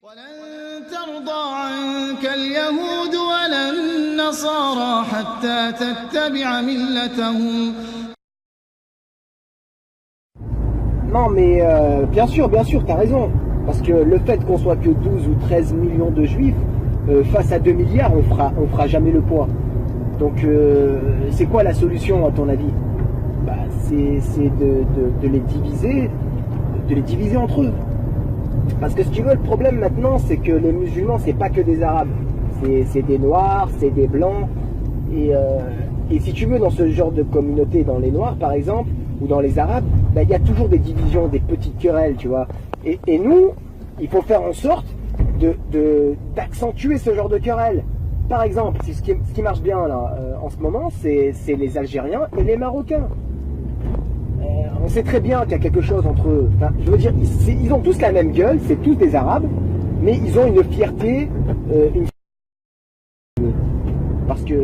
ولن ترضى عنك اليهود ولا النصارى حتى تتبع ملتهم. Non mais bien sûr, t'as raison. Parce que le fait qu'on soit que 12 ou 13 millions de juifs, face à 2 milliards, on fera jamais le poids. Donc c'est quoi la solution à ton avis? C'est de les diviser entre eux. Parce que si tu veux, le problème maintenant, c'est que les musulmans, c'est pas que des arabes. C'est des noirs, c'est des blancs. Et si tu veux, dans ce genre de communauté, dans les noirs par exemple, ou dans les arabes, il y a toujours des divisions, des petites querelles, tu vois. Et nous, il faut faire en sorte d'accentuer ce genre de querelles. Par exemple, ce qui marche bien là, en ce moment, c'est les Algériens et les Marocains. On sait très bien qu'il y a quelque chose entre eux. Enfin, je veux dire, ils ont tous la même gueule, c'est tous des Arabes, mais ils ont une fierté, parce que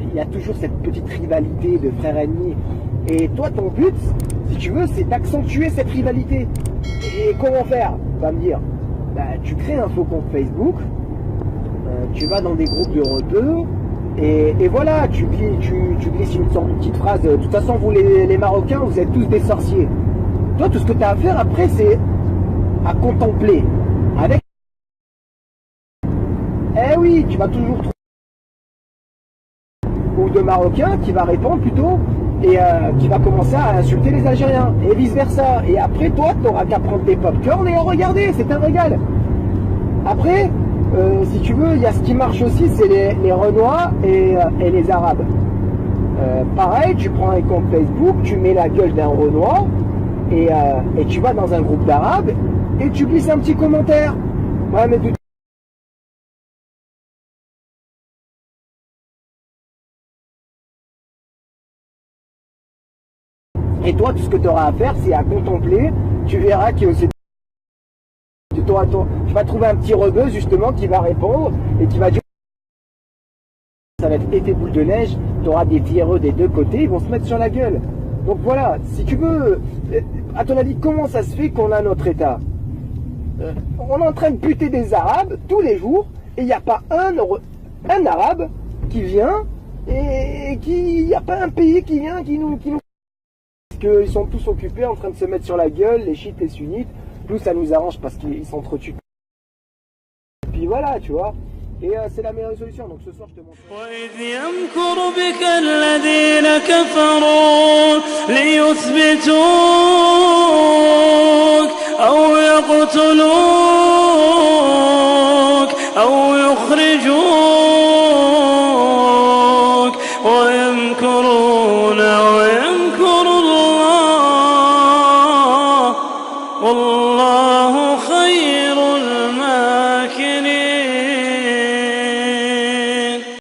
il y a toujours cette petite rivalité de frères ennemis. Et toi, ton but, si tu veux, c'est d'accentuer cette rivalité. Et comment faire? Tu vas me dire, tu crées un faux compte Facebook, tu vas dans des groupes de rebeux, et voilà, tu glisses une sorte de petite phrase. De toute façon, vous les Marocains, vous êtes tous des sorciers. Toi, tout ce que tu as à faire après, c'est à contempler. Avec... Eh oui, tu vas toujours trouver ou de Marocains qui va répondre plutôt, et qui va commencer à insulter les Algériens, et vice versa. Et après, toi, tu n'auras qu'à prendre tes pop-corn et à regarder, c'est un régal. Après, si tu veux, il y a ce qui marche aussi, c'est les Renois et les Arabes. Pareil, tu prends un compte Facebook, tu mets la gueule d'un Renois, et tu vas dans un groupe d'Arabes, et tu glisses un petit commentaire. Ouais, mais et toi, tout ce que tu auras à faire, c'est à contempler. Tu verras que c'est... Tu vas trouver un petit rebeu justement qui va répondre et qui va dire ça va être été boule de neige, tu auras des pierreux des deux côtés, ils vont se mettre sur la gueule. Donc voilà, si tu veux, à ton avis, comment ça se fait qu'on a notre État? On est en train de buter des Arabes tous les jours et il n'y a pas un Arabe qui vient et il n'y a pas un pays qui vient qui nous... Parce qu'ils sont tous occupés en train de se mettre sur la gueule, les chiites, les sunnites. Plus ça nous arrange parce qu'ils s'entretuent. Puis voilà, tu vois. Et c'est la meilleure solution. Donc ce soir, je te montre. وإذ يمكر بك الذين كفروا ليثبتوك أو يقتلوك أو يخرجوك